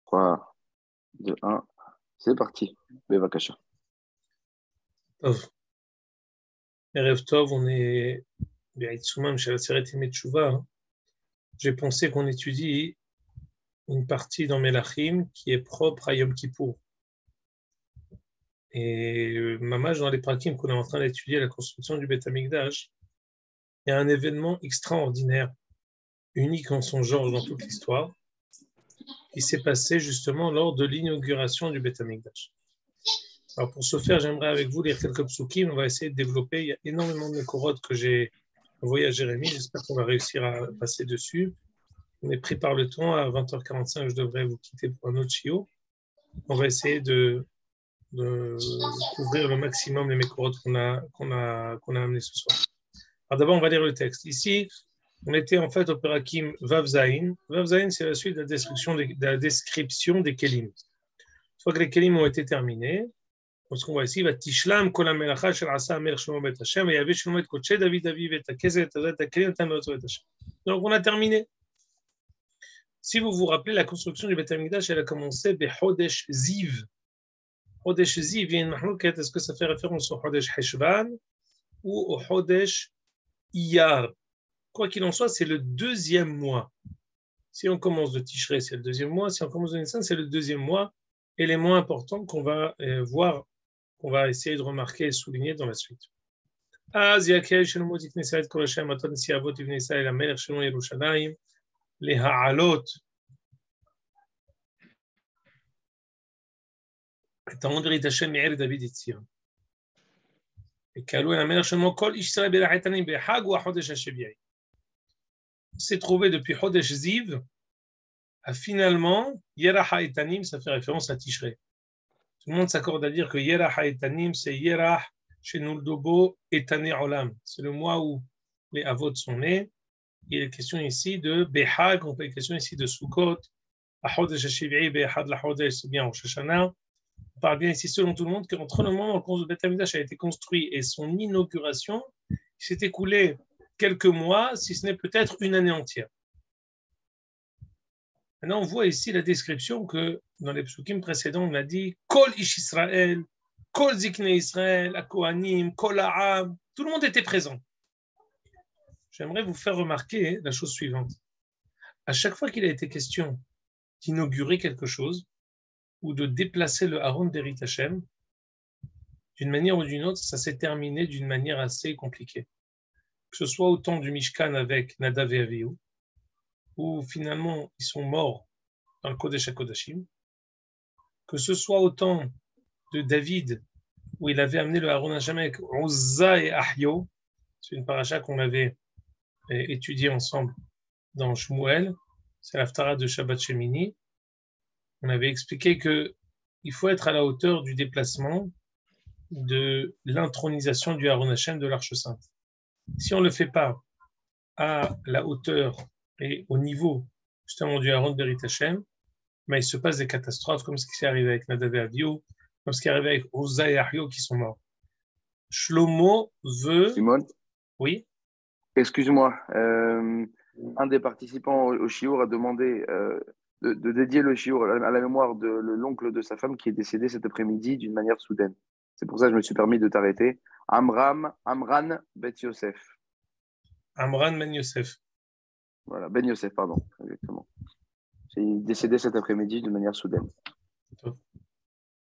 3, 2, 1. C'est parti. Bevakasha. Tov. Erev Tov, on est Be'aïtsoumam chez la Seret Yemet Teshuvah. J'ai pensé qu'on étudie une partie dans Melachim qui est propre à Yom Kippour. Et Mamash, dans les prakim qu'on est en train d'étudier, la construction du Beth Amikdash, il y a un événement extraordinaire, unique en son genre dans toute l'histoire, qui s'est passé justement lors de l'inauguration du Beth Amikdash. Alors pour ce faire, j'aimerais avec vous lire quelques psukim. On va essayer de développer. Il y a énormément de corottes que j'ai envoyées à Jérémie. J'espère qu'on va réussir à passer dessus. On est pris par le temps. À 20h45, je devrais vous quitter pour un autre chiot. On va essayer de couvrir le maximum les mécorotes qu'on a amenées ce soir. Alors d'abord, on va lire le texte. Ici, on était en fait au Perakim Vav Zayin. Vav Zayin, c'est la suite de la description des Kelim. Une fois que les Kelim ont été terminés, ce qu'on voit ici, va Tishlam kol hamelacha shel asa hamelech Shlomo bet Hashem, et yavi Shlomo et kodesh David aviv et hakesed et hazat hakelim et hamelot bet Hashem. Donc on a terminé. Si vous vous rappelez, la construction du Beth Amikdash, elle a commencé bechodesh Ziv. Chodesh Ziv, il y a une mahlouket, est-ce que ça fait référence au Chodesh Heshvan ou au Chodesh Iyar? Quoi qu'il en soit, c'est le deuxième mois. Si on commence de Tishrei, c'est le deuxième mois. Si on commence de Nissan, c'est le deuxième mois. Élément important qu'on va voir, qu'on va essayer de remarquer et souligner dans la suite. אז יקל שלמה את כניסה את כל השם מתות נשיא אבות לבני ישראל המלך שלמה ירושלים להעלות את העונדרית השם מעיר דוד יציון. וקהלו אל המלך שלמה כל איש ישראל בלח איתנים בחג הוא החודש השביעי. On s'est trouvé depuis Chodesh Ziv à finalement Yerach HaEtanim, ça fait référence à Tishrei. Tout le monde s'accorde à dire que Yerach HaEtanim, c'est Yerach Shenuldobo Etane Olam. C'est le mois où les Avot sont nés. Il est question ici de Behag, on peut question ici de Sukkot. À Chodesh HaShivi'i, Behad la Chodesh, c'est bien Rosh Hashanah. On parle bien ici selon tout le monde qu'entre le moment où le Beth Amikdash a été construit et son inauguration, il s'est écoulé quelques mois, si ce n'est peut-être une année entière. Maintenant, on voit ici la description que dans les psukim précédents, on a dit Kol Ish Israël, Kol Zikne Israël, Akohanim, Kol Ha'am, tout le monde était présent. J'aimerais vous faire remarquer la chose suivante. À chaque fois qu'il a été question d'inaugurer quelque chose ou de déplacer le Haron d'Erit Hashem, d'une manière ou d'une autre, ça s'est terminé d'une manière assez compliquée. Que ce soit au temps du Mishkan avec Nadav et Avihu, où finalement ils sont morts dans le Kodesh HaKodashim, que ce soit au temps de David, où il avait amené le Haron Hashem avec Uzza et Ahio, c'est une paracha qu'on avait étudiée ensemble dans Shmuel, c'est l'Haftara de Shabbat Shemini. On avait expliqué qu'il faut être à la hauteur du déplacement de l'intronisation du Haron Hashem de l'Arche Sainte. Si on ne le fait pas à la hauteur et au niveau justement du Haron d'Erit Hashem, mais il se passe des catastrophes comme ce qui s'est arrivé avec Nadav et Avihu, comme ce qui est arrivé avec Uzza et Ahio qui sont morts. Shlomo veut... Simone? Oui? Excuse-moi. Un des participants au shiur a demandé de dédier le shiur à la mémoire de l'oncle de sa femme qui est décédé cet après-midi d'une manière soudaine. C'est pour ça que je me suis permis de t'arrêter. Amran Bet Yosef. Amran Ben Yosef. Voilà, Ben Yosef, pardon, exactement. Il est décédé cet après-midi d'une manière soudaine.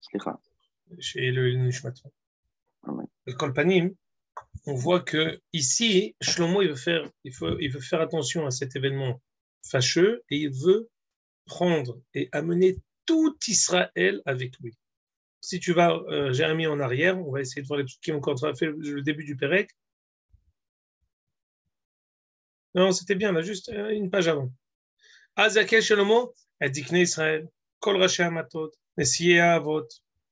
Slicha. Chez le Nishmaton. Le Kolpanim, on voit que ici, Shlomo il veut faire attention à cet événement fâcheux et il veut prendre et amener tout Israël avec lui. Si tu vas, Jérémie, en arrière, on va essayer de voir les trucs qui ont encore fait le début du Pérec. Non, c'était bien, là, juste une page avant. Azakel Shlomo, Adikne Israël, Kol Rashi Hamatot, Nesiye Avot.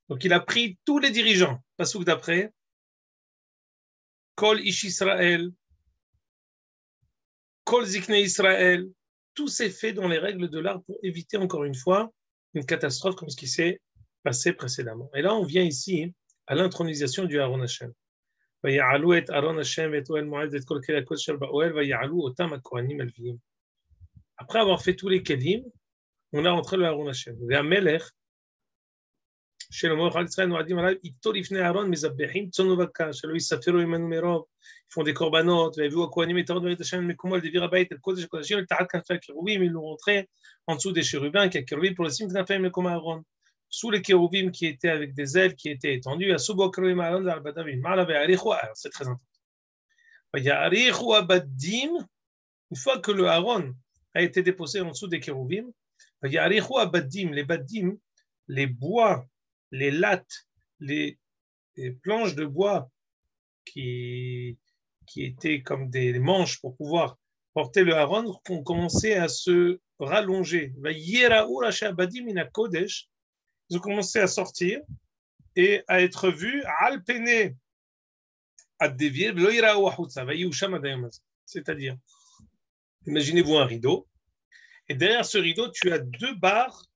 Donc il a pris tous les dirigeants. Passouk d'après, Kol Ish Israël, Kol Zikne Israël. Tout s'est fait dans les règles de l'art pour éviter encore une fois une catastrophe comme ce qui s'est passé précédemment. Et là, on vient ici à l'intronisation du Haron Hashem. ויעלו את ארון השם ואת אוהל מועד ואת כל כלי הקודש אשר באוהל ויעלו אותם הכהנים הלוויים. Après avoir fait tous les kelim, on a rentré le Aaron Hashem. והמלך שלמה חג ישראל נועדים עליו איתו לפני אהרון מזבחים צאן ובקר שלא יספרו עמנו מרוב. Ils font des corbanotes, והביאו הכהנים את ארון בית השם מקומו לדביר הבית אל קודש הקודשים אל תחת כנפי הקירובים, ils l'ont rentré en dessous des chérubins qui a pour le sim כנפי מקום אהרון. Sous les kérouvim qui étaient avec des ailes qui étaient étendues, à Sobo Kérouvim Aaron al Badav Mala ve'arichu, c'est très important. Ve'arichu abadim, une fois que le Aaron a été déposé en dessous des kérouvim, ve'arichu abadim, les badim, les bois, les lattes, les planches de bois qui étaient comme des manches pour pouvoir porter le Aaron, ont commencé à se rallonger. Ve'yera'u rashi abadim min hakodesh, ils ont commencé à sortir et à être vus al-pene ad-devir, c'est-à-dire, imaginez-vous un rideau, et derrière ce rideau, tu as deux barres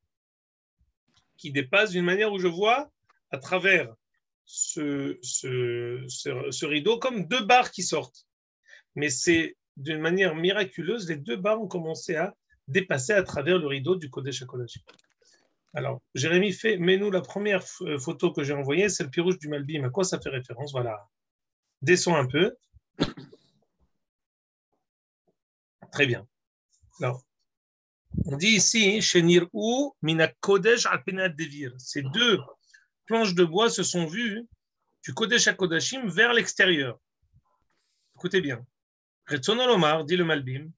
qui dépassent d'une manière où je vois à travers ce rideau comme deux barres qui sortent. Mais c'est d'une manière miraculeuse, les deux barres ont commencé à dépasser à travers le rideau du Kodesh HaKodashim. Alors, Jérémy mets-nous la première photo que j'ai envoyée, c'est le pirouge du Malbim. À quoi ça fait référence? Voilà. Descends un peu. Très bien. Alors, on dit ici, Shenir'u mina kodesh al penat devir. Ces deux planches de bois se sont vues du Kodesh HaKodashim vers l'extérieur. Écoutez bien. Retzono lomar, dit le Malbim,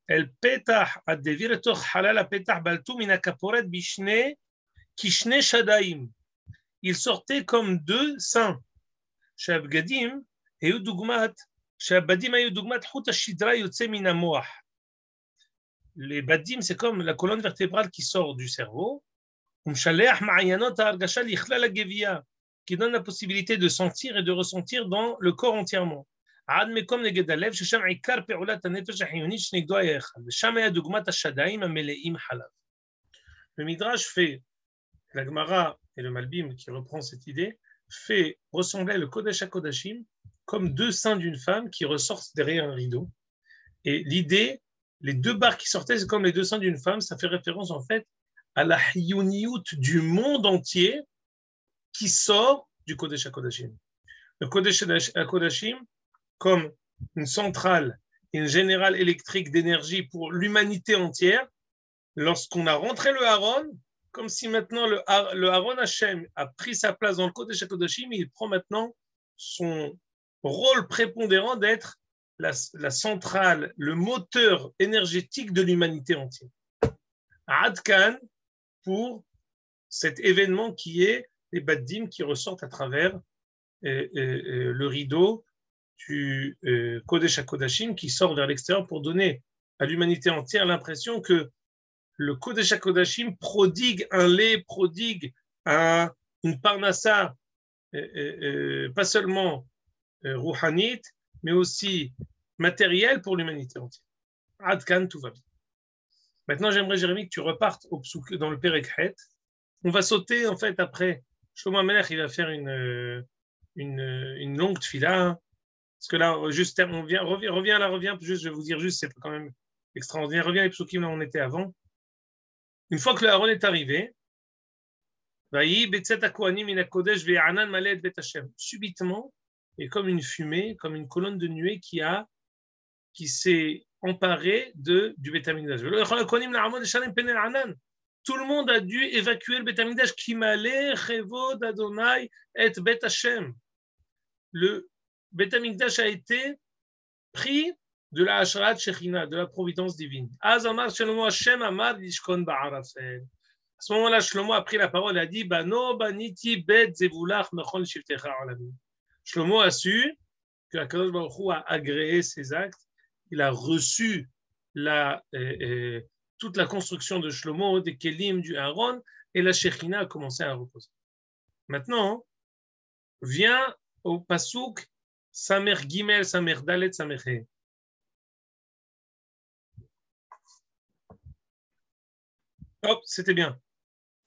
El petah ad devir etoch halal petah baltu mina kaporet bishne kishne shadaim. Ils sortaient comme deux seins. Shabgadim ayu dugmat, shabadim ayu dugmat hut hashidra yotze min hamoach. Les badim, c'est comme la colonne vertébrale qui sort du cerveau. Umshaleach ma'ayanot ha'argasha lichla la gevia, qui donne la possibilité de sentir et de ressentir dans le corps entièrement. עד מקום נגד הלב, ששם עיקר פעולת הנפש החיונית שנגדו היה אחד, ושם היה דוגמת השדיים המלאים חלב. Le Midrash fait, la Gemara et le Malbim qui reprend cette idée, fait ressembler le Kodesh HaKodashim comme deux seins d'une femme qui ressortent derrière un rideau. Et l'idée, les deux barres qui sortaient, c'est comme les deux seins d'une femme, ça fait référence en fait à la hiyuniyut du monde entier qui sort du Kodesh HaKodashim. Le Kodesh HaKodashim, comme une centrale et une générale électrique d'énergie pour l'humanité entière, lorsqu'on a rentré le Aaron, comme si maintenant le Aaron Hashem a pris sa place dans le Kodesh HaKodashim, il prend maintenant son rôle prépondérant d'être la centrale, le moteur énergétique de l'humanité entière. Adkan pour cet événement qui est les baddim qui ressortent à travers le rideau du Kodesh HaKodashim qui sort vers l'extérieur pour donner à l'humanité entière l'impression que le Kodesh HaKodashim prodigue un lait, prodigue une parnassa, pas seulement rouhanite, mais aussi matérielle pour l'humanité entière. Adkan, tout va bien. Maintenant, j'aimerais, Jérémy, que tu repartes dans le Perek Het. On va sauter, en fait, après. Shlomo HaMelech, il va faire une longue tfila. Parce que là, juste, on revient, juste, je vais vous dire juste, c'est quand même extraordinaire. Reviens les psukim là où on était avant. Une fois que le Aaron est arrivé, subitement, et comme une fumée, comme une colonne de nuée qui s'est emparée du Beth Amikdash. Tout le monde a dû évacuer le Beth Amikdash. Kimale chevod Adonai et Bet Hashem. Le Beth Amikdash a été pris de la Hashrat Shechina, de la providence divine. Azamar Shlomo Hashem Amar Lishkon Ba'arafel. À ce moment-là, Shlomo a pris la parole et a dit Bano Baniti Bet Zevulach Mechol Shiftecha Olamim. Shlomo a su que Akadosh Baruch Hu a agréé ses actes. Il a reçu toute la construction de Shlomo, des Kelim, du Aaron, et la Shechina a commencé à reposer. Maintenant, vient au Pasuk Samer Gimel, Samer Dalet, Samer He. Hop, c'était bien.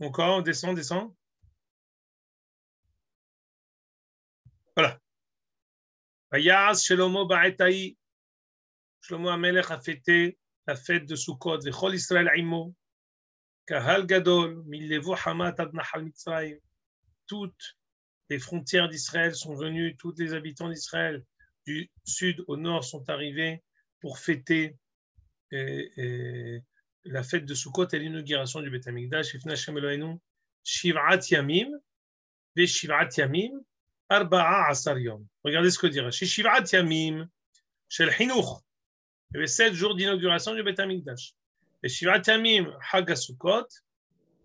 Encore, on descend. Voilà. Vayaz Shlomo Ba'etai. Shlomo HaMelech a fêté la fête de Sukkot, Vechol Israël Imo. Kahal Gadol, Milevo Hamat ad Nahal Mitzrayim. Toutes les frontières d'Israël sont venues, tous les habitants d'Israël du sud au nord sont arrivés pour fêter la fête de Sukkot et l'inauguration du Beth Amikdash. Ifna Hashem Eloheinu Shiv'at Yamim ve Shiv'at Yamim Arba'a Asar Yom. Regardez ce que dira. Chez Shiv'at Yamim Shel Chinuch. Il y avait 7 jours d'inauguration du Beth Amikdash. Et Shiv'at Yamim Hag Sukkot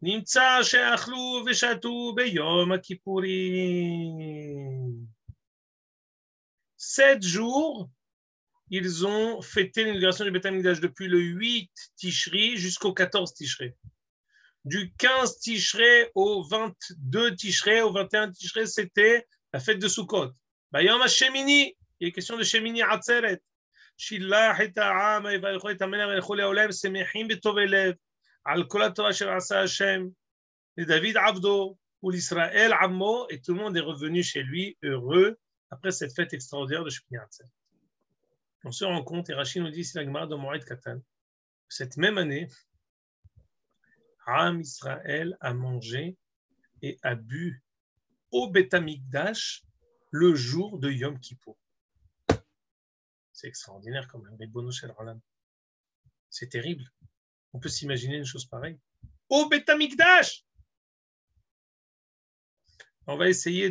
נמצא שאכלו ושתו ביום הכיפורים. 7 jours, ils ont fêté l'inauguration du Beth Amikdash depuis le 8 Tishri jusqu'au 14 Tishri. Du 15 Tishri au 22 Tishri, au 21 Tishri, c'était la fête de Sukkot. Bayom HaShemini, il est question de Shemini Atzeret. Shilach et Ha'am, Yivarechu et Hamelech v'Yelchu le'olam, Semechim b'tov lev. Al Kol HaTorah Asher Asa Hashem, et David Avdo, ou l'Israël Ammo, et tout le monde est revenu chez lui heureux après cette fête extraordinaire de Shemini Atzeret. On se rend compte, et Rachid nous dit ici la Gemara de Moed Katan, cette même année, Am Israël a mangé et a bu au Beth Amikdash le jour de Yom Kippour. C'est extraordinaire comme un Ribono Shel Olam. C'est terrible. On peut s'imaginer une chose pareille. Au Beth Amikdash! On va essayer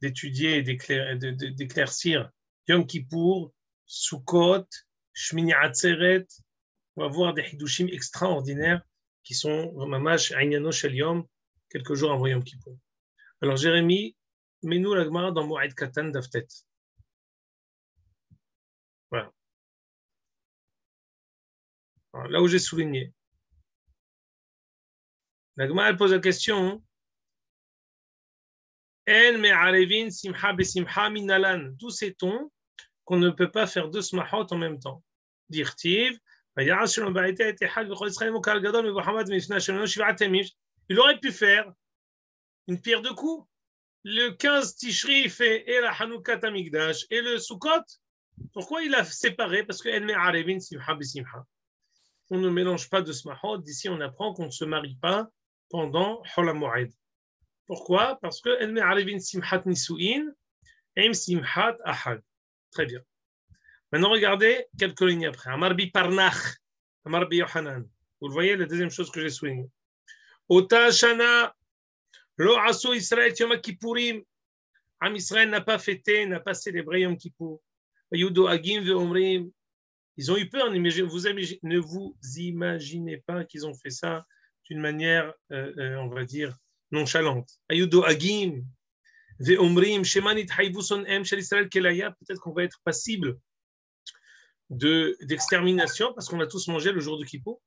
d'étudier et d'éclaircir Yom Kippour, Sukkot, Shmini Atzeret. On va voir des hidushim extraordinaires qui sont mamash Ainyano Shel Yom, quelques jours avant Yom Kippour. Alors Jérémie, mets-nous la Gemara dans Moed Katan d'Aftet. Voilà. Alors, là où j'ai souligné. La Gemara elle pose la question. En me'arevin simcha besimcha minalan. D'où sait-on qu'on ne peut pas faire deux smachot en même temps? Dirtiv. Il aurait pu faire une pierre de coups. Le 15 Tishri fait et la Hanoukat Amikdash et le Sukkot. Pourquoi il a séparé? Parce que En me'arevin simcha besimcha. On ne mélange pas de smachot. D'ici, on apprend qu'on ne se marie pas pendant Hol HaMoed. Pourquoi? Parce que En me'arevin simchat nisuin em simchat ahad. Très bien. Maintenant, regardez quelques lignes après. Amar bi Parnach, Amar bi Yohanan. Vous le voyez, la deuxième chose que j'ai soulignée. Ota shana lo asu Israël Yom Kippourim. Am Israël n'a pas fêté, n'a pas célébré Yom Kippour. Yudo agim ve'omrim. Ils ont eu peur. Ne vous imaginez pas qu'ils ont fait ça d'une manière, on va dire, nonchalante. Ayudo agim ve'omrim shemanit hayvuson em shel Israël kelaya. Peut-être qu'on va être passible d'extermination parce qu'on a tous mangé le jour de Kippour.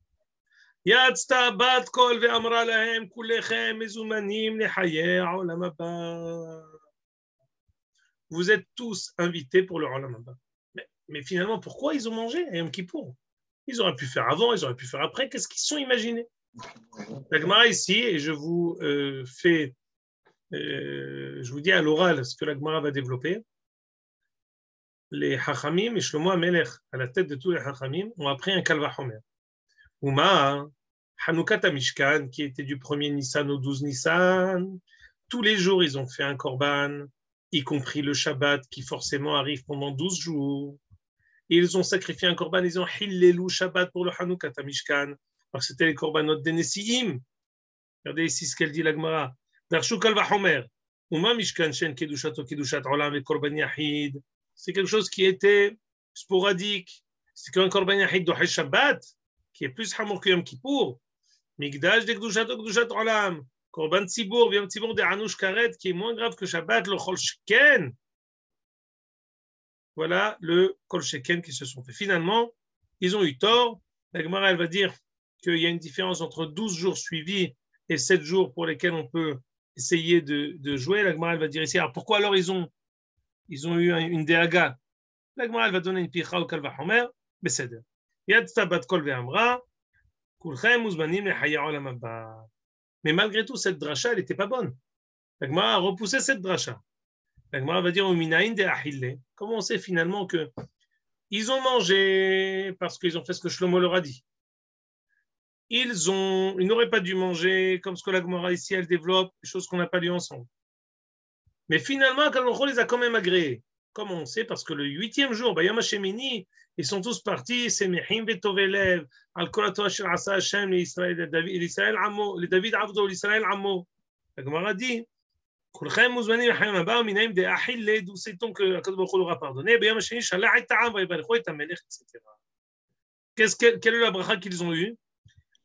Yatzta bat kol ve'amra lahem kulechem mezumanim lechayer olam haba. Vous êtes tous invités pour le olam haba. Mais finalement, pourquoi ils ont mangé à Yom Kippour? Ils auraient pu faire avant, ils auraient pu faire après. Qu'est-ce qu'ils se sont imaginés? La Gemara ici, et je vous je vous dis à l'oral ce que la Gemara va développer. Les Hachamim et Shlomo HaMelech, à la tête de tous les Hachamim, ont appris un Kal Vachomer. Uma, Hanoukat HaMishkan, qui était du 1er Nissan au 12 Nissan, tous les jours, ils ont fait un korban, y compris le Shabbat, qui forcément arrive pendant 12 jours. Et ils ont sacrifié un korban, ils ont Hillelu Shabbat pour le Hanoukat HaMishkan, parce que c'était les korbanot des Nesiim. Regardez ici ce qu'elle dit la Gemara. Darshu Kal Vachomer, Uma Mishkan Shen Kedushato Kedushat Olam et Korban Yahid. C'est quelque chose qui était sporadique. C'est qu'un Korban Yahid de Shabbat, qui est plus Hamour que Yom Kippour. Migdash de Kedushato Kedushat Olam. Korban Tzibour, Yom Tzibour de Hanouch Karet, qui est moins grave que Shabbat, le Chol Sheken. Voilà le Kol Sheken qui se sont fait. Finalement, ils ont eu tort. La Gemara, elle va dire qu'il y a une différence entre 12 jours suivis et 7 jours pour lesquels on peut essayer de jouer. La Gemara, elle va dire ici, alors pourquoi alors ils ont eu une déaga? La Gemara, elle va donner une picha au Kal Vachomer, beseder. Yad tabat kol ve'amra, kulchem uzmanim lechaya olam haba. Mais malgré tout, cette dracha, elle n'était pas bonne. La Gemara a repoussé cette dracha. La Gemara va dire, comment on sait finalement que ils ont mangé parce qu'ils ont fait ce que Shlomo leur a dit. ils n'auraient pas dû manger, comme ce que la Gemara ici, elle développe, des choses qu'on n'a pas lues ensemble. Mais finalement, Akadosh les a quand même agréés. Comment on sait? Parce que le 8e jour, Bayam Hashemini, ils sont tous partis, c'est Mehim Betovelev, Al Kolato Asher Asa Hashem, l'Israël Amo, le David Avdo, l'Israël Amo. La Gemara dit, Kulchem Mouzmanim Hayam Abba, Minaim de Achille, d'où sait-on que Akadosh l'aura pardonné? Bayam Hashemini, Shalach et Ta'am, Vaïbarcho et Tamelech, etc. Quelle est la bracha qu'ils ont eue?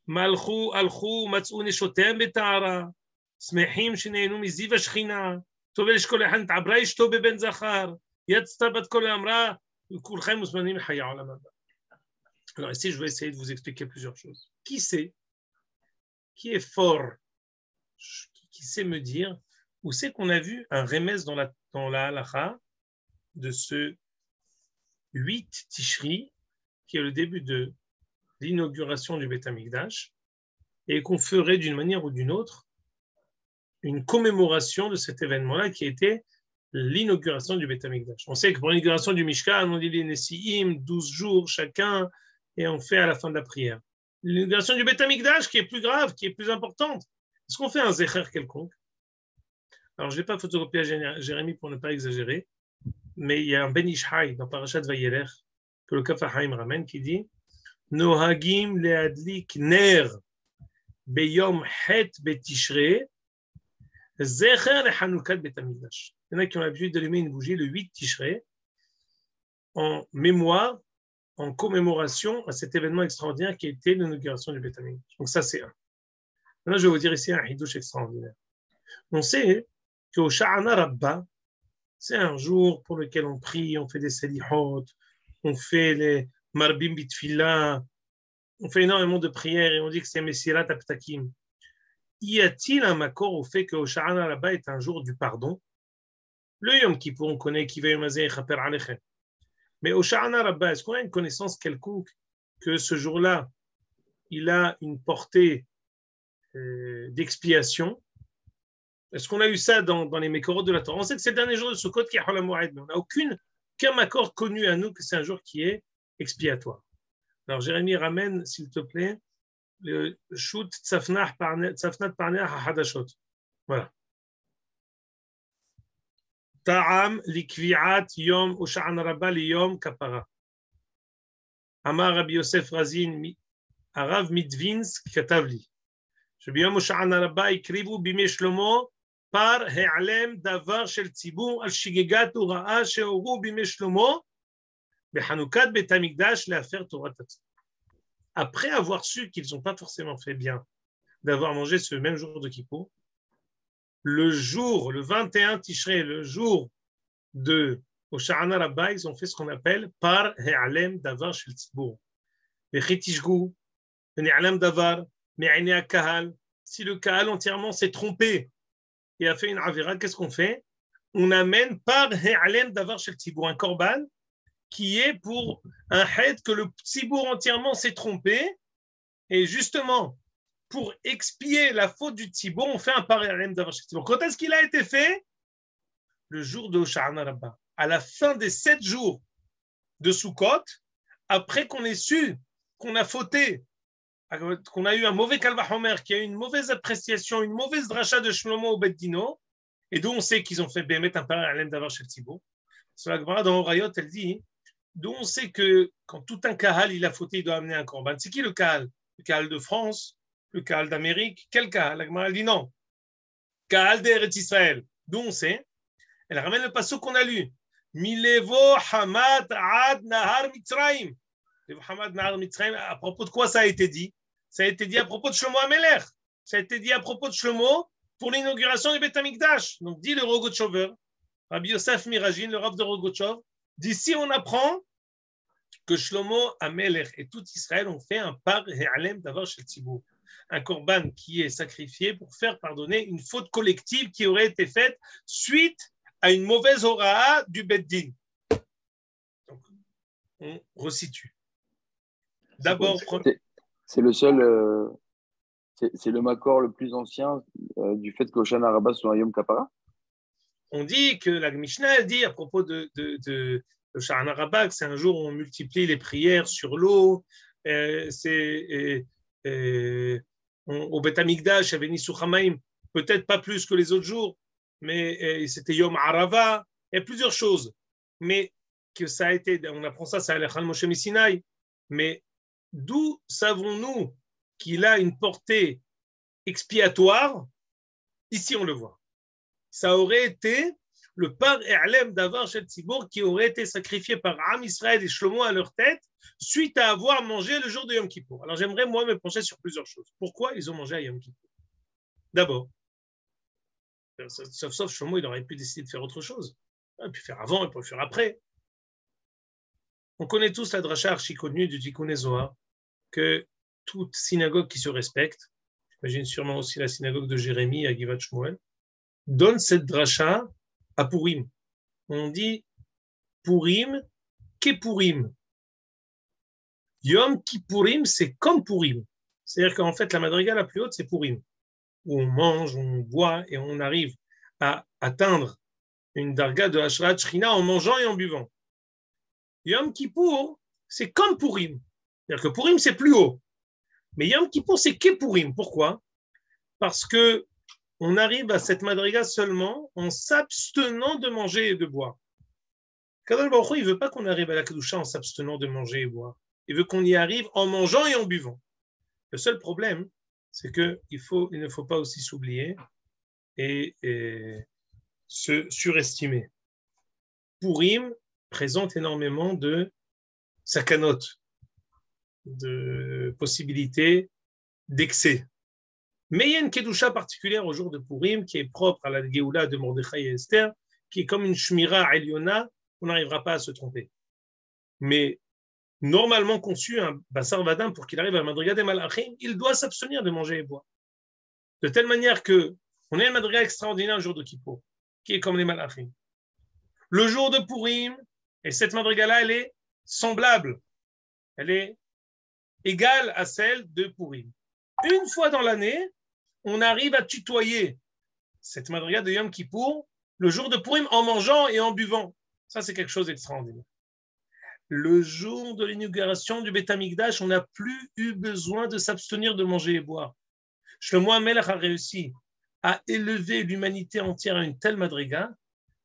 Malchou, Alchou, Matzou, Neshotem, Betara, Smehim, Shineinu, Miziv, Ashchina. Alors ici, je vais essayer de vous expliquer plusieurs choses. Qui sait, qui est fort, qui sait me dire où c'est qu'on a vu un remez dans la halacha de ce 8 Tishri, qui est le début de l'inauguration du Beth Amikdash, et qu'on ferait d'une manière ou d'une autre une commémoration de cet événement-là qui était l'inauguration du Beth Amikdash. On sait que pour l'inauguration du Mishkan, on dit les Nessiim, 12 jours chacun, et on fait à la fin de la prière. L'inauguration du Beth Amikdash, qui est plus grave, qui est plus importante, est-ce qu'on fait un Zecher quelconque? Alors, je ne vais pas photocopier à Jérémie pour ne pas exagérer, mais il y a un Ben Ishai dans Parashat Vayelech, que le Kaf HaChaim ramène, qui dit Nohagim leadlik ner beyom het betishrei Zecher et Hanoukat Bet Amikdash. Il y en a qui ont l'habitude d'allumer une bougie le 8 Tishrei en mémoire, en commémoration à cet événement extraordinaire qui a été l'inauguration du Bet Amikdash. Donc ça, c'est un. Maintenant, je vais vous dire ici un hidouche extraordinaire. On sait qu'au Sha'ana Rabba, c'est un jour pour lequel on prie, on fait des selihot, on fait les marbim bitfila, on fait énormément de prières et on dit que c'est Messirat Aptakim. Y a-t-il un accord au fait que Hosha'ana là-bas est un jour du pardon? Le Yom Kippour, on connaît qui va Yomazeh Chaper Alechem. Mais Hosha'ana là-bas, est-ce qu'on a une connaissance quelconque que ce jour-là, il a une portée d'expiation? Est-ce qu'on a eu ça dans les Mekorot de la Torah? On sait que c'est le dernier jour de Sukkot qui est Hol HaMoed, mais on n'a aucun accord connu à nous que c'est un jour qui est expiatoire. Alors Jérémie, ramène, s'il te plaît, le shoot Tzafnat Parner HaHadashot. Voilà. Ta'am likvi'at yom Hosha'ana Rabba liyom kapara. Amar Rabbi Yosef Razin Arav Midvinsk Katavli. שבيום הושענא רבה הקריבו בימי שלמה פר העלם דבר של ציבור על שגגת ורעה שהורו בימי שלמה בחנוכת בית המקדש להפר תורת הציבור. Après avoir su qu'ils n'ont pas forcément fait bien d'avoir mangé ce même jour de Kippour, le jour, le 21 Tishrei, le jour de Hosha'ana Rabba, ils ont fait ce qu'on appelle par He'alem Davar Shel Tzibur. Vechitishgu, He'alem Davar, Me'ainei Kahal. Si le Kahal entièrement s'est trompé et a fait une Avera, qu'est-ce qu'on fait? On amène par He'alem Davar Shel Tzibur un korban qui est pour un Hed que le Tzibour entièrement s'est trompé. Et justement, pour expier la faute du Tzibour, on fait un par He'alem Davar Shel Tzibur. Quand est-ce qu'il a été fait? Le jour de Hosha'ana Rabba. À la fin des 7 jours de Sukkot, après qu'on ait su qu'on a fauté, qu'on a eu un mauvais Kalvachomer, qui a eu une mauvaise appréciation, une mauvaise dracha de Shlomo au Bet Dino, et d'où on sait qu'ils ont fait Bémet un par He'alem Davar Shel Tzibur. Sur la Gemara dans Horayot, elle dit, d'où on sait que quand tout un Kahal il a fauté, il doit amener un korban. C'est qui le Kahal? Le Kahal de France? Le Kahal d'Amérique? Quel Kahal? La Gemara elle dit non. Kahal d'Eretz Israël. D'où on sait? Elle ramène le passage qu'on a lu. Milevo Hamad Ad Nahar Mitzrayim. Hamad Nahar Mitzrayim. À propos de quoi ça a été dit? Ça a été dit à propos de Shlomo Amelech. Ça a été dit à propos de Shlomo pour l'inauguration du Beth Amikdash. Donc dit le Rogochover, Rabbi Yosef Mirajin, le Rav de Rogochov. D'ici on apprend que Shlomo Amelech et tout Israël ont fait un par He'alem Davar Shel Tzibur, un korban qui est sacrifié pour faire pardonner une faute collective qui aurait été faite suite à une mauvaise hora du Bet Din. Donc, on resitue. D'abord, c'est le seul, c'est le makor le plus ancien du fait qu'Hosha'ana Rabba soit un Yom Kapara. On dit que la Mishnah dit à propos de Hosha'ana Rabba que c'est un jour où on multiplie les prières sur l'eau. C'est Au Beth Amikdash, il y avait Nisuch Hamaim, peut-être pas plus que les autres jours, mais c'était Yom Arava, il y a plusieurs choses. Mais que ça a été, on apprend ça, c'est Alechan Moshe Missinaï, mais d'où savons-nous qu'il a une portée expiatoire? Ici, on le voit. Ça aurait été le par E'alem d'Avar Shel Tzibour qui aurait été sacrifié par Am Israël et Shlomo à leur tête suite à avoir mangé le jour de Yom Kippour. Alors j'aimerais moi me pencher sur plusieurs choses. Pourquoi ils ont mangé à Yom Kippour? D'abord, sauf Shlomo, il aurait pu décider de faire autre chose. Il aurait pu faire avant, il pourrait faire après. On connaît tous la dracha archi-connue du Tikkun Zohar que toute synagogue qui se respecte, j'imagine sûrement aussi la synagogue de Jérémie à Givat Shmuel, donne cette dracha à Purim. On dit Purim, Kepurim. Yom Kippourim, c'est comme Purim. C'est-à-dire qu'en fait, la madriga la plus haute, c'est Purim, où on mange, on boit et on arrive à atteindre une darga de Hashrat Shechina en mangeant et en buvant. Yom Kippour, c'est comme Purim. C'est-à-dire que Purim, c'est plus haut. Mais Yom Kippour, c'est Kepurim. Pourquoi? Parce que on arrive à cette madriga seulement en s'abstenant de manger et de boire. Kadosh Baruch Hu, il ne veut pas qu'on arrive à la Kedusha en s'abstenant de manger et boire. Il veut qu'on y arrive en mangeant et en buvant. Le seul problème, c'est qu'il ne faut pas aussi s'oublier et se surestimer. Purim présente énormément de sakanot, de possibilités d'excès. Mais il y a une kedusha particulière au jour de Purim qui est propre à la Géoula de Mordechai et Esther, qui est comme une shmira eliona, on n'arrivera pas à se tromper. Mais normalement conçu, un Bassar Vadin, pour qu'il arrive à la Madriga des Malachim, il doit s'abstenir de manger et boire. De telle manière que on a une Madriga extraordinaire le jour de Kippour, qui est comme les Malachim. Le jour de Purim, et cette Madriga-là, elle est semblable. Elle est égale à celle de Purim. Une fois dans l'année, on arrive à tutoyer cette Madriga de Yom Kippour le jour de Purim en mangeant et en buvant. Ça, c'est quelque chose d'extraordinaire. Le jour de l'inauguration du Beth Amikdash, on n'a plus eu besoin de s'abstenir de manger et boire. Shlomo HaMelech a réussi à élever l'humanité entière à une telle madriga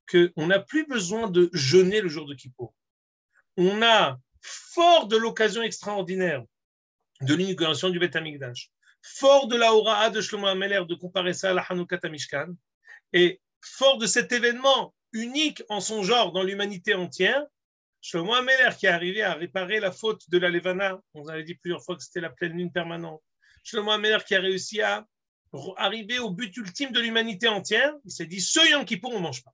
qu'on n'a plus besoin de jeûner le jour de Kippour. On a, fort de l'occasion extraordinaire de l'inauguration du Beth Amikdash, fort de la Hora'a de Shlomo HaMelech de comparer ça à la Hanoukat HaMishkan, et fort de cet événement unique en son genre dans l'humanité entière, Shlomo HaMelech qui est arrivé à réparer la faute de la Levana, on avait dit plusieurs fois que c'était la pleine lune permanente. Shlomo HaMelech qui a réussi à arriver au but ultime de l'humanité entière, il s'est dit ce Yom Kippour on ne mange pas.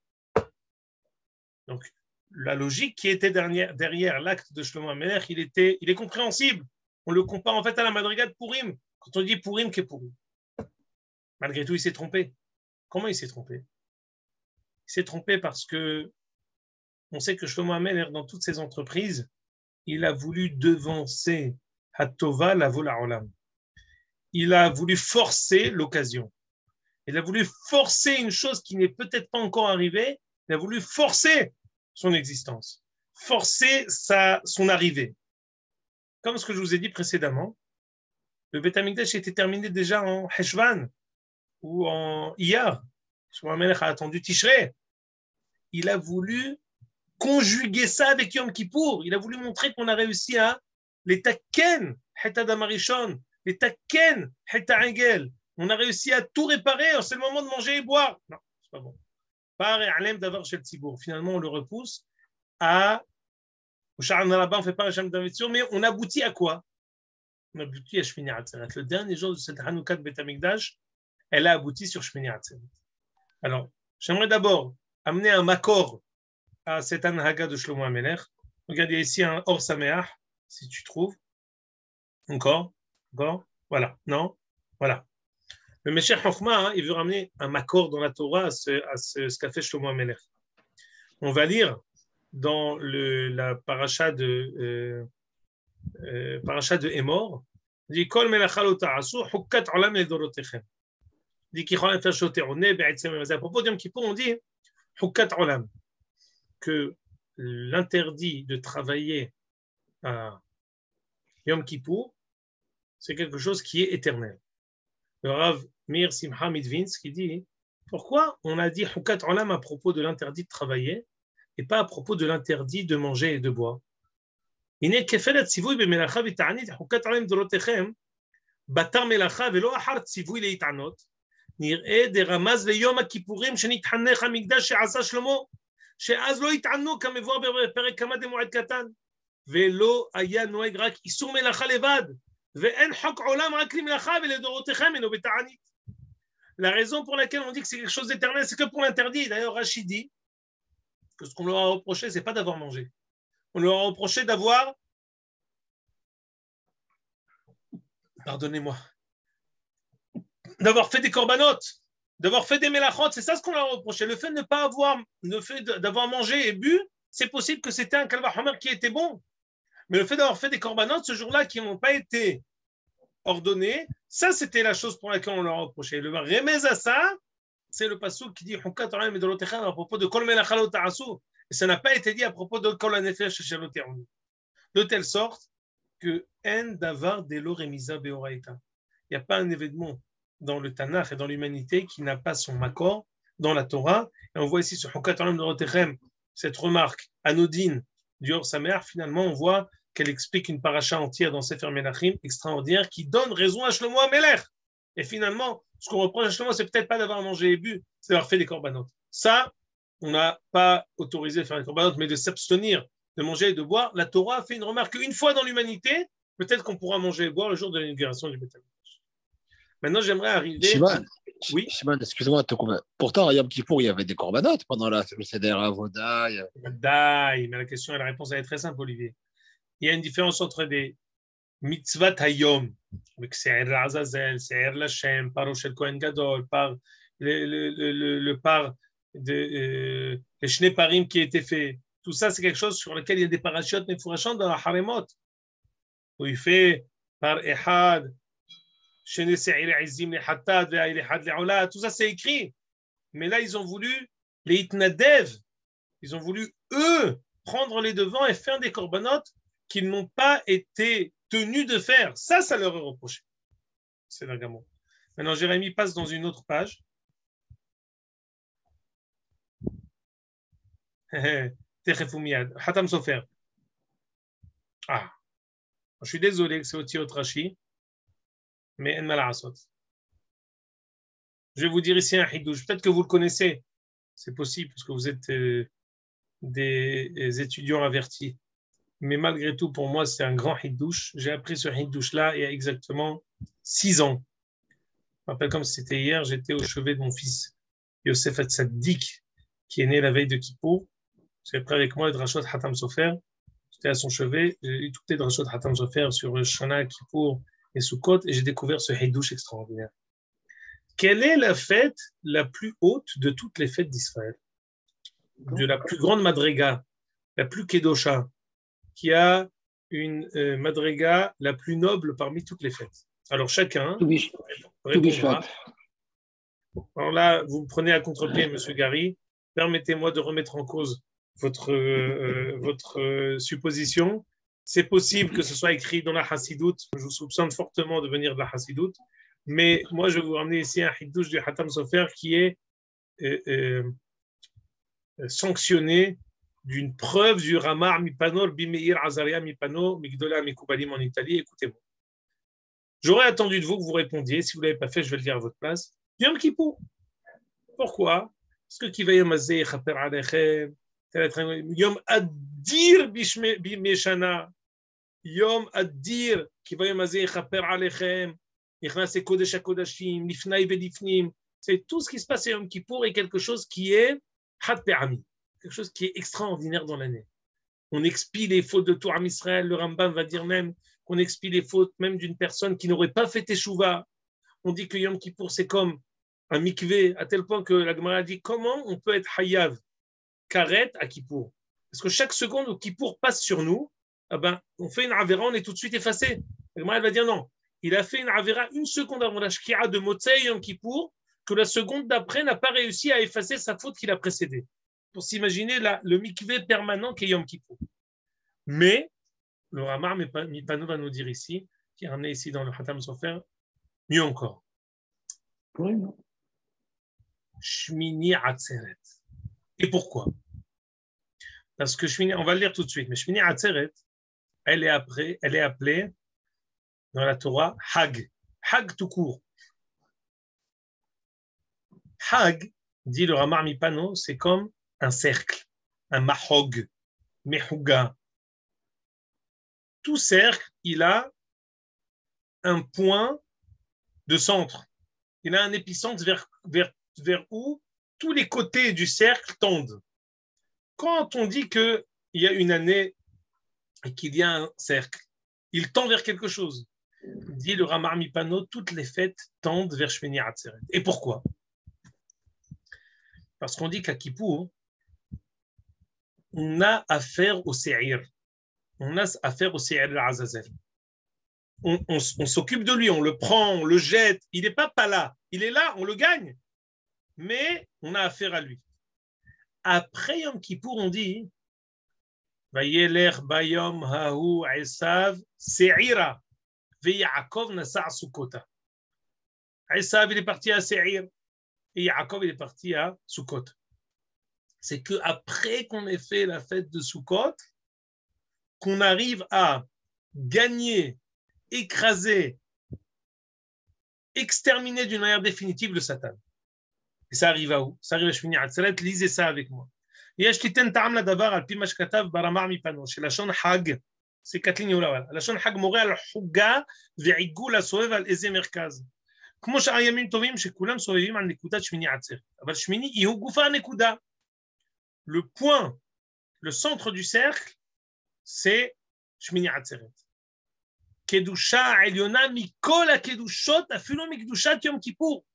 Donc la logique qui était derrière l'acte de Shlomo HaMelech, il est compréhensible. On le compare en fait à la madriga de Purim. Quand on dit Purim, qu'est Purim. Malgré tout, il s'est trompé. Comment il s'est trompé? Il s'est trompé parce que on sait que Shlomo HaMelech, dans toutes ses entreprises, il a voulu devancer Hatova la vola olam. Il a voulu forcer l'occasion. Il a voulu forcer une chose qui n'est peut-être pas encore arrivée. Il a voulu forcer son existence, forcer son arrivée. Comme ce que je vous ai dit précédemment, le Beth Amikdash était terminé déjà en Heshvan ou en Iyar. Shlomo HaMelech a attendu Tishrei. Il a voulu conjuguer ça avec Yom Kippour. Il a voulu montrer qu'on a réussi à les taken, Heta Damarishon, les taken, Heta Engel. On a réussi à tout réparer. C'est le moment de manger et boire. Non, c'est pas bon. Par Alem d'Avar Shel Tzibour. Finalement, on le repousse à. Au Sha'an Rabba, on ne fait pas un Shem d'Avitzur, mais on aboutit à quoi? On aboutit à Shmini Atzeret. Le dernier jour de cette Hanouka de Beth Amikdash, elle a abouti sur Shmini Atzeret. Alors, j'aimerais d'abord amener un makor à cette Anhaga de Shlomo HaMelech. Regardez ici un Or Sameach, si tu trouves. Encore. Voilà. Non. Voilà. Le Meshech Chochma, il veut ramener un makor dans la Torah à ce qu'a fait Shlomo HaMelech. On va lire dans la paracha de Emor, il dit Kol melacha lo ta'asu hukkat olam ledorotechem. Il dit Kicholam tashoter oneh be'etzem emazeh. À propos de Yom Kippour, on dit hukkat olam, que l'interdit de travailler à Yom Kippour c'est quelque chose qui est éternel. Le Rav Meir Simcha Midvins qui dit pourquoi on a dit Hukat Olam à propos de l'interdit de travailler et pas à propos de l'interdit de manger et de boire. הנה כפל הציווי במלאכה ותענית חוקת עליהם דורותיכם בתר מלאכה ולא אחר ציווי להתענות נראה דרמז ליום הכיפורים שנתחנך המקדש שעשה שלמה שאז לא התענו כמבואר בפרק כמה דמועד קטן ולא היה נוהג רק איסור מלאכה לבד ואין חוק עולם רק למלאכה ולדורותיכם אינו בתענית. La raison pour laquelle on dit que c'est quelque chose d'éternel, c'est que pour l'interdit. D'ailleurs, Rachid dit que ce qu'on leur a reproché, c'est pas d'avoir mangé. On leur a reproché d'avoir, pardonnez-moi, d'avoir fait des corbanotes, d'avoir fait des mélachot, c'est ça ce qu'on leur a reproché. Le fait de ne pas avoir, le fait d'avoir mangé et bu, c'est possible que c'était un kalva homer qui était bon. Mais le fait d'avoir fait des corbanotes ce jour-là qui n'ont pas été ordonnés, ça c'était la chose pour laquelle on leur a reproché. Le remez à ça, c'est le passouk qui dit à propos de kol melachalo ta'asu. Et ça n'a pas été dit à propos de kol hanefesh shelo teruni. De telle sorte que en davar delo remisa beoraita. Il n'y a pas un événement dans le Tanakh et dans l'humanité qui n'a pas son makor dans la Torah. Et on voit ici sur Hukat Olam Dorotechem cette remarque anodine du Or Sameach. Finalement, on voit qu'elle explique une paracha entière dans Sefer Melachim extraordinaire qui donne raison à Shlomo HaMelech. Et finalement, ce qu'on reproche à Shlomo, c'est peut-être pas d'avoir mangé et bu, c'est d'avoir fait des corbanotes. Ça, on n'a pas autorisé de faire des corbanotes, mais de s'abstenir de manger et de boire. La Torah a fait une remarque une fois dans l'humanité, peut-être qu'on pourra manger et boire le jour de l'inauguration du Beth Amikdash. Maintenant, j'aimerais arriver... Shimon, oui. Shimon, excuse-moi de te couper. Pourtant, à Yom Kippour, il y avait des corbanotes pendant le Seder Avoda. Mais la question et la réponse, elle est très simple, Olivier. Il y a une différence entre des mitzvot hayom, avec Se'er l'Azazel, Se'er l'Hashem, par Roshel Kohen Gadol, par le par de les Shnei Parim qui a été fait. Tout ça, c'est quelque chose sur lequel il y a des parachutes mefourachants dans la Haremot, où il fait par Ehad, Shene Se'ir Izim le Hattad, Ve'ay le Had le Ola, tout ça c'est écrit. Mais là, ils ont voulu les Itnadev, ils ont voulu, eux, prendre les devants et faire des corbanotes qu'ils n'ont pas été tenus de faire. Ça leur est reproché. C'est l'argument. Maintenant, Jérémie passe dans une autre page. Hatam Sofer. Ah, je suis désolé que c'est Otiot Rashi, mais en malasot. Je vais vous dire ici un hidouche. Peut-être que vous le connaissez. C'est possible, parce que vous êtes des étudiants avertis. Mais malgré tout, pour moi, c'est un grand hidouche. J'ai appris ce hidouche-là il y a exactement 6 ans. Je me rappelle comme si c'était hier, j'étais au chevet de mon fils, Yosef Hatzadik, qui est né la veille de Kippour. J'ai pris avec moi le drachot Hatam Sofer. J'étais à son chevet, j'ai lu toutes les drachot Hatam Sofer sur Shana, Kippour et Sukkot, et j'ai découvert ce hidouche extraordinaire. Quelle est la fête la plus haute de toutes les fêtes d'Israël? De la plus grande madriga, la plus kedosha, qui a une madriga la plus noble parmi toutes les fêtes. Alors chacun répondra. Alors là, vous me prenez à contre-pied, Monsieur Gary. Permettez-moi de remettre en cause votre supposition. C'est possible que ce soit écrit dans la Hassidoute. Je vous soupçonne fortement de venir de la Hassidoute. Mais moi, je vais vous ramener ici un hidouche du Hatam Sofer qui est sanctionné d'une preuve du Ramar Mipano, Bimeir Azaria Mipano, Migdola Mikubalim en Italie. Écoutez-moi. J'aurais attendu de vous que vous répondiez. Si vous ne l'avez pas fait, je vais le dire à votre place. Yom Kippour. Pourquoi? Parce que qui va Yom Azeh, Chaper Alechem, Yom Adir Bimeshana, Yom Adir, qui va Yom Azeh, Chaper Alechem, Nichnas et Kodesh HaKodashim, Lifnai Velifnim. C'est tout ce qui se passe à Yom Kippour est quelque chose qui est Had Pe'ami, quelque chose qui est extraordinaire dans l'année. On expie les fautes de tout Am Israël. Le Rambam va dire même qu'on expie les fautes même d'une personne qui n'aurait pas fait Teshuvah. On dit que Yom Kippour, c'est comme un mikvé, à tel point que la Gemara dit comment on peut être hayav, karet à Kippour. Parce que chaque seconde où Kippour passe sur nous, eh ben, on fait une avéra, on est tout de suite effacé. La Gemara va dire non, il a fait une avéra une seconde avant la shkia de Motzei Yom Kippour, que la seconde d'après n'a pas réussi à effacer sa faute qui l'a précédée. Pour s'imaginer le mikvé permanent qu'est Yom Kippour. Mais, le Ramar Mipano va nous dire ici qui est ramené ici dans le Khatam Sofer, mieux encore. Oui, non. Shmini Atzeret. Et pourquoi? Parce que Shmini, on va le lire tout de suite, mais Shmini Atzeret, elle est appelée dans la Torah Hag. Hag tout court. Hag, dit le Ramar Mipano, c'est comme un cercle, un mahog, mehuga. Tout cercle, il a un point de centre. Il a un épicentre vers où tous les côtés du cercle tendent. Quand on dit qu'il y a une année et qu'il y a un cercle, il tend vers quelque chose. Dit le Ramar Mipano, toutes les fêtes tendent vers Shmini Atzeret. Et pourquoi? Parce qu'on dit qu'à Kippour, on a affaire au Se'ir. On a affaire au Se'ir al-Azazel. On s'occupe de lui, on le prend, on le jette. Il n'est pas là. Il est là, on le gagne. Mais on a affaire à lui. Après Yom Kippour, on dit Vayeler bayom hahu Esav Se'ira veYaakov nasa' Sukkota. Esav, il est parti à Se'ir et Yaakov, il est parti à Sukkot. C'est qu'après qu'on ait fait la fête de Sukkot, qu'on arrive à gagner, écraser, exterminer d'une manière définitive le Satan. Et ça arrive à où? Ça arrive à Shmini Atzeret. Lisez ça avec moi. יש ליתן טעם לדבר על פי מה שכתב ברמ"ר מפנו, שלשון חג, זה קטלין יולאוול, לשון חג מורה על חוגה ועיגול הסובב על איזה מרכז. כמו שאר ימים טובים שכולם סובבים על נקודת שמיני עצרת. אבל שמיני היא גופה הנקודה. Le point, le centre du cercle, c'est שמיני עצרת. קדושה העליונה מכל הקדושות, אפילו מקדושת יום כיפור.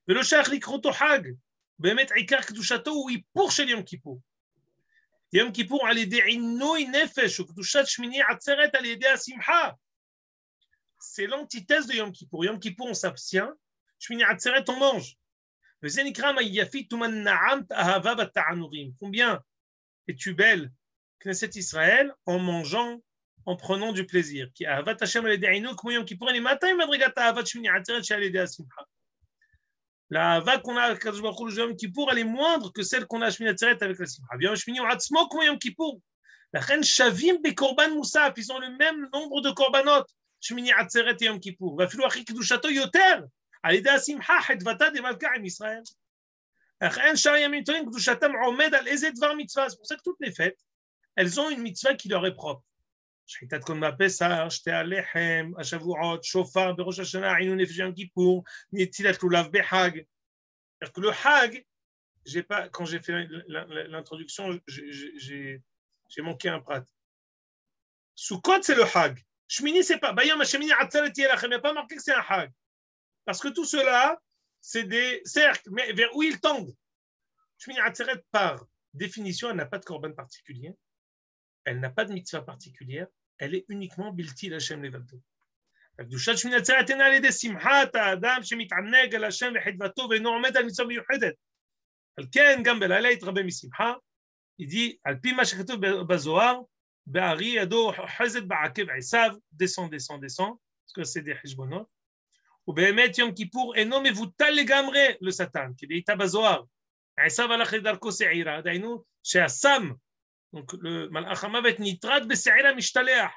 ולא שייך לקרוא אותו חג. באמת עיקר קדושתו הוא היפוך של יום כיפור. יום כיפור על ידי עינוי נפש וקדושת שמיני עצרת על ידי השמחה. C'est l'antithèse de Yom Kippour. Yom Kippour, on s'abstient. Shmini Atzeret, on mange. וזה נקרא מה יפית ומן נעמת אהבה בתענוגים. Combien es-tu belle, Knesset Israël, en mangeant, en prenant du plaisir. כי אהבת השם על ידי עינוי כמו יום כיפור, אני מתי מדרגת אהבת שמיני עצרת שעל ידי השמחה. La va qu'on a avec Kadosh Baruch Hu le Yom Kippour, elle est moindre que celle qu'on a à Shmini Atzeret avec la Simcha. Yom Shmini Atzmo comme Yom Kippour. La reine Shavim be Korban Moussaf, ils ont le même nombre de korbanot. Shmini Atzeret et Yom Kippour. Va falloir que Kedushato yoter. À l'idée à Simcha, Hedvata de Malka en Israël. La reine Shar Yamin Tonin Kedushatam Omed al Ezet Var Mitzvah. C'est pour ça que toutes les fêtes, elles ont une mitzvah qui leur est propre. שחיטת קודמה פסח, שתי הלחם, השבועות, שופר בראש השנה, עינון נפש יום כיפור, נטילת לולב בחג. C'est-à-dire que le hag, quand j'ai fait l'introduction, j'ai manqué un prat. Sukkot, c'est le hag. Shmini, c'est pas. Bayam Hashemini Atzeret Yelachem, il n'y a pas marqué que c'est un hag. Parce que tout cela, c'est des cercles, mais vers où ils tendent. Shmini Atzeret, par définition, elle n'a pas de korban particulier. Elle n'a pas de mitzvah particulière, elle est uniquement bilti l'Hashem levado. קדושת שמיני עצרת אינה על ידי שמחת האדם שמתענג על השם וחדוותו ואינו עומד על מצווה מיוחדת. על כן גם בלילה יתרבה משמחה, ידי על פי מה שכתוב בזוהר, בארי ידו אוחזת בעקב עשיו, descend, parce que c'est des חשבונות, ובאמת יום כיפור אינו מבוטל לגמרי לשטן, כי דהייתה בזוהר, עשיו הלך לדרכו שעירה, דהיינו שהסם, donc le malach hamavet nitrat bese'ira mishtaleh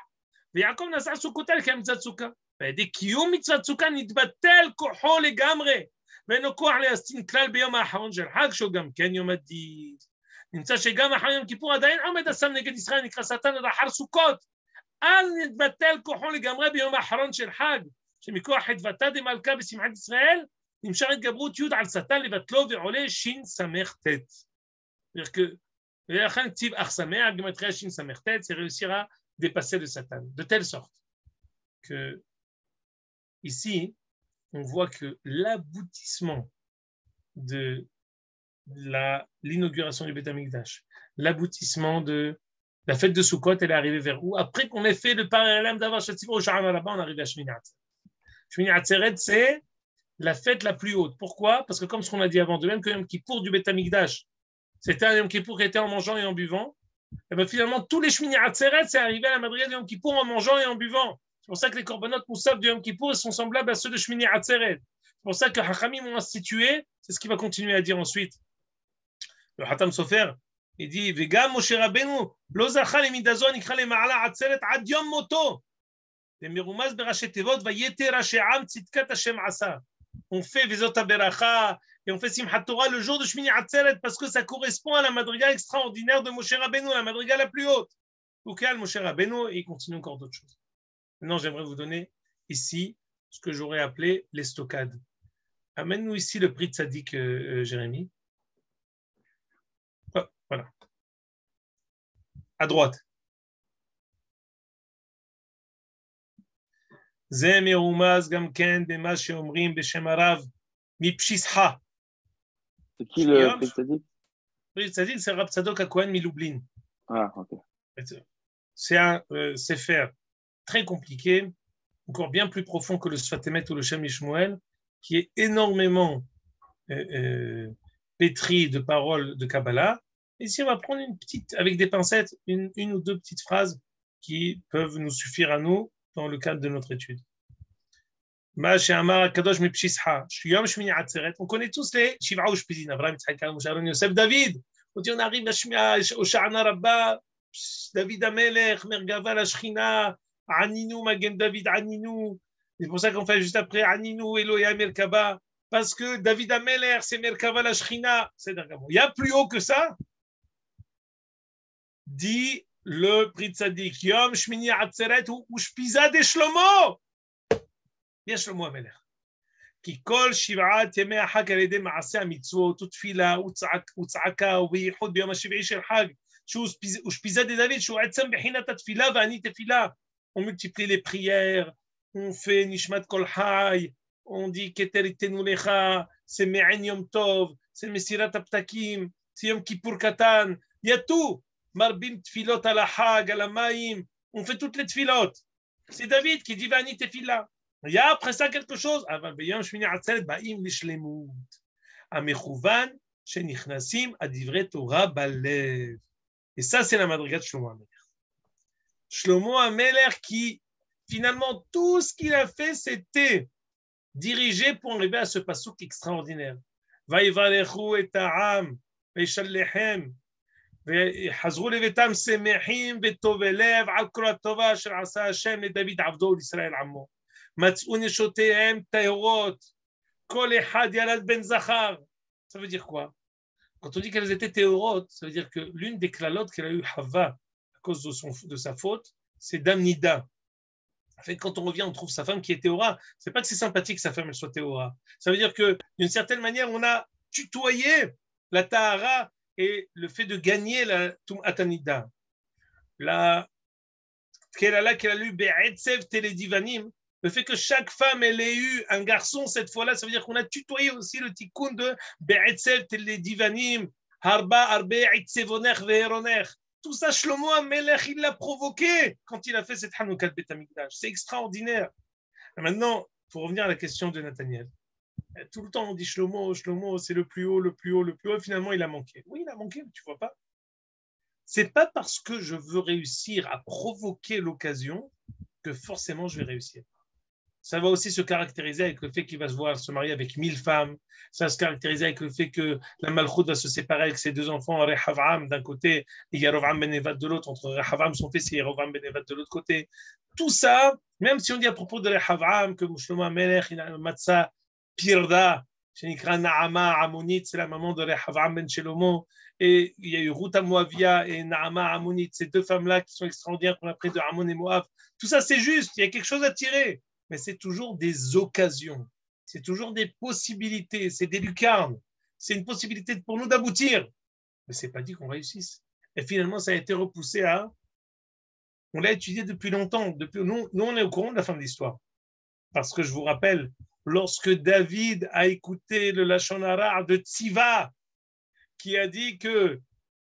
ויעקב נסע סוכות על כמצוות סוכה. ועדי קיום מצוות סוכה נתבטל כוחו לגמרי, ואינו כוח להסטין כלל ביום האחרון של חג, שהוא גם כן יום הדין. נמצא שגם אחרי יום כיפור עדיין עומד הסם נגד ישראל, נקרא שטן עד אחר סוכות. אל נתבטל כוחו לגמרי ביום האחרון של חג, שמכוח חדוותה דמלכה בשמחת ישראל, נמשך התגברות י' על שטן לבטלו ועולה שין סמך ט'. ולכן כתיב אך שמח, גמטריה שין סמך ט', זה réussira dépasser le Satan, de telle sorte que ici, on voit que l'aboutissement de l'inauguration du Beth Amikdash, l'aboutissement de la fête de Sukkot, elle est arrivée vers où? Après qu'on ait fait le parallèle d'avoir Shatzivro au Sha'am là-bas, on arrive à Shmini Atzeret. Shmini Atzeret, c'est la fête la plus haute. Pourquoi? Parce que comme ce qu'on a dit avant, de même que Yom Kippour du Beth Amikdash, c'était un Yom Kippour qui était en mangeant et en buvant, et bien finalement, tous les Shmini Atzeret, c'est arrivé à la madriga de Yom Kippour en mangeant et en buvant. pour ça que les korbanot moussaf du Yom Kippour sont semblables à ceux de Shmini Atzeret. C'est pour ça que Hachamim ont institué, c'est ce qu'il va continuer à dire ensuite. Le Hatam Sofer, il dit Vegam Moshe Rabbeinu lo zacha lemidazon ikra lema'ala atzeret ad yom moto. Lemerumaz berashet tevot vayete rashe'am tzidkat Hashem asa. On fait Vezot HaBeracha et on fait Simchat Torah le jour de Shmini Atzeret parce que ça correspond à la madriga extraordinaire de Moshe Rabbeinu, la madriga la plus haute. Auquel Moshe Rabbeinu, et il continue encore d'autres choses. Maintenant, j'aimerais vous donner ici ce que j'aurais appelé les stockades. Amène-nous ici le prix de Tzadik, Jérémy. Oh, voilà. À droite. זה מרומז גם כן במה שאומרים בשם הרב מפשיסחה. C'est qui le prix de Tzadik? Le prix de Tzadik, c'est Rab Tzadok HaKohen Milublin. Ah, ok. C'est un sefer très compliqué, encore bien plus profond que le Sfatemet ou le Shem Yishmuel, qui est énormément pétri de paroles de Kabbalah. Ici, on va prendre une petite, avec des pincettes, une ou deux petites phrases qui peuvent nous suffire à nous dans le cadre de notre étude. On connaît tous les Shiv'a Ushpizin, Abraham, Yitzhak, Moshe, Aaron, Yosef, David. On arrive à Oshana Rabba, David Amelech, Mergava, la Shechina, Aninu, Magen David, Aninu. C'est pour ça qu'on fait juste après Aninu, Eloya, Merkaba. Parce que David Amelech, c'est Merkava, la Shechina. Il y a plus haut que ça. Dit le prix de Tzadik, Yom Shmini Atzeret ou Shpiza de Shlomo. Bien Shlomo Amelech. כי כל שבעת ימי החג על ידי מעשה המצוות ותפילה וצעקה ובייחוד ביום השבעי של חג שהוא שפיזה דוד שהוא עצם בחינת התפילה ואני תפילה. On multiplie les prières, on fait nishmat kol hay, on dit keter itenu lecha, c'est me'en yom tov, c'est mesirat aptakim, c'est yom kippur katan, il y a tout. Marbim tfilot al hag, al maim, on fait toutes les tfilot. C'est David qui dit vani tefila. Il y a après ça quelque chose. אבל ביום שמיני עצרת באים לשלמות. המכוון שנכנסים הדברי תורה בלב. Et ça, c'est la madriga de Shlomo Amelech. Shlomo Amelech qui, finalement, tout ce qu'il a fait, c'était dirigé pour arriver à ce passouk extraordinaire. ויברכו את העם וישלחם ויחזרו לביתם שמחים וטובי לב על כל הטובה אשר עשה השם לדוד עבדו ולישראל עמו. מצאו נשותיהם טהורות, כל אחד ילד בן זכר. Ça veut dire quoi? Quand on dit qu'elles étaient théorotes, ça veut dire que l'une des klalotes qu'elle a eu Hava à cause de sa faute, c'est Damnida. En fait, quand on revient, on trouve sa femme qui est théora. C'est pas que c'est sympathique que sa femme elle soit théora. Ça veut dire que d'une certaine manière, on a tutoyé la Tahara et le fait de gagner la Atanida. La qu'elle a lu Be'etzev Teledivanim. Le fait que chaque femme elle ait eu un garçon cette fois-là, ça veut dire qu'on a tutoyé aussi le tikkun de Be'etzev Teledivanim, Harba Arbe Itzevonech Veheronech. Tout ça, Shlomo Amelech, il l'a provoqué quand il a fait cette Hanoukat Bet Hamikdash. C'est extraordinaire. Et maintenant, pour revenir à la question de Nathaniel, tout le temps on dit Shlomo, c'est le plus haut, le plus haut, le plus haut. Finalement, il a manqué. Oui, il a manqué, mais tu vois pas. C'est pas parce que je veux réussir à provoquer l'occasion que forcément je vais réussir. Ça va aussi se caractériser avec le fait qu'il va se marier avec 1000 femmes. Ça va se caractériser avec le fait que la Malchout va se séparer avec ses deux enfants, Rehavam d'un côté et Yerovam ben Nevat de l'autre, entre Rehavam son fils et Yerovam ben Nevat de l'autre côté. Tout ça, même si on dit à propos de Rehavam que Shlomo Amelech, il a un matzah pirda, Shenikra Naama Amonit, c'est la maman de Rehavam ben Shelomo, et il y a eu Ruta Moavia et Naama Amonit, ces deux femmes-là qui sont extraordinaires qu'on a pris de Amon et Moab. Tout ça, c'est juste, il y a quelque chose à tirer. Mais c'est toujours des occasions, c'est toujours des possibilités, c'est des lucarnes, c'est une possibilité pour nous d'aboutir. Mais ce n'est pas dit qu'on réussisse. Et finalement, ça a été repoussé à... On l'a étudié depuis longtemps. Nous, on est au courant de la fin de l'histoire. Parce que je vous rappelle, lorsque David a écouté le Lachon Hara de Tziva, qui a dit que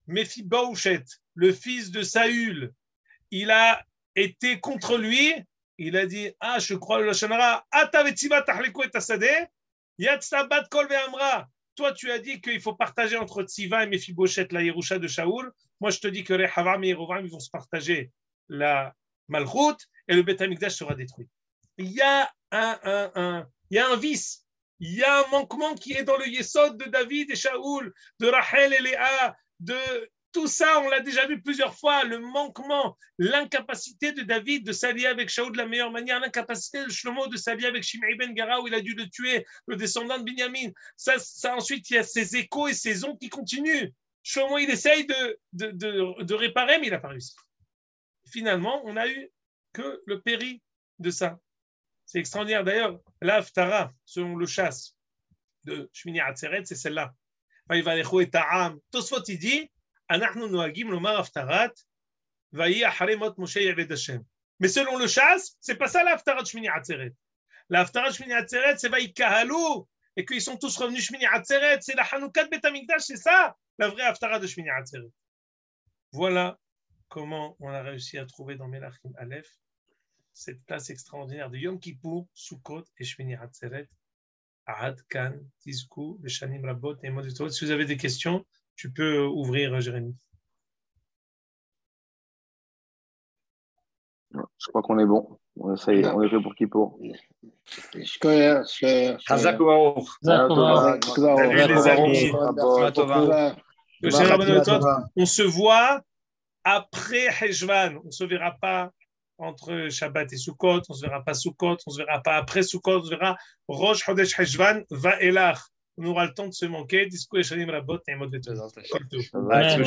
Mephibosheth, le fils de Saül, il a été contre lui... Il a dit, je crois le Lachon Hara, toi tu as dit qu'il faut partager entre Tziva et Mephibosheth la Yerusha de Shaoul. Moi je te dis que Rehavam et Yerovam ils vont se partager la Malchut et le Beth Amikdash sera détruit. Il y a il y a un vice, il y a un manquement qui est dans le Yesod de David et Shaoul, de Rachel et Léa, de tout ça, on l'a déjà vu plusieurs fois, le manquement, l'incapacité de David de s'allier avec Shaoul de la meilleure manière, l'incapacité de Shlomo de s'allier avec Shimei ben Gera où il a dû le tuer, le descendant de Binyamin. Ça ensuite, il y a ces échos et ces ondes qui continuent. Shlomo, il essaye de réparer, mais il n'a pas réussi. Finalement, on n'a eu que le péri de ça. C'est extraordinaire. D'ailleurs, la Haftara, selon le chasse de Shmini Atzeret, c'est celle-là. Tosfot, il dit, mais selon le chasse, c'est pas ça la Haftara de Shmini Atzeret. La Haftara de Shmini Atzeret, c'est Vaïkahalou, et qu'ils sont tous revenus Shmini Atzeret, c'est la Hanouka de Beth Amikdash, c'est ça, la vraie Haftara de Shmini Atzeret. Voilà comment on a réussi à trouver dans Melachim Aleph cette place extraordinaire de Yom Kippour, Sukkot et Shmini Atzeret. Ahad Kan, Tizku, Beshanim Rabot et Modestot. Si vous avez des questions, tu peux ouvrir, Jérémy. Je crois qu'on est bon. Ça y est, on est fait pour Kippour. Hazak Ubaruch. On se voit après Heshvan. On ne se verra pas entre Shabbat et Sukkot. On ne se verra pas Sukkot. On ne se verra pas après Sukkot. On se verra Rosh Chodesh Heshvan va Elach. On aura le temps de se manquer. Disco et Shanim Rabot et Modestot. Amen.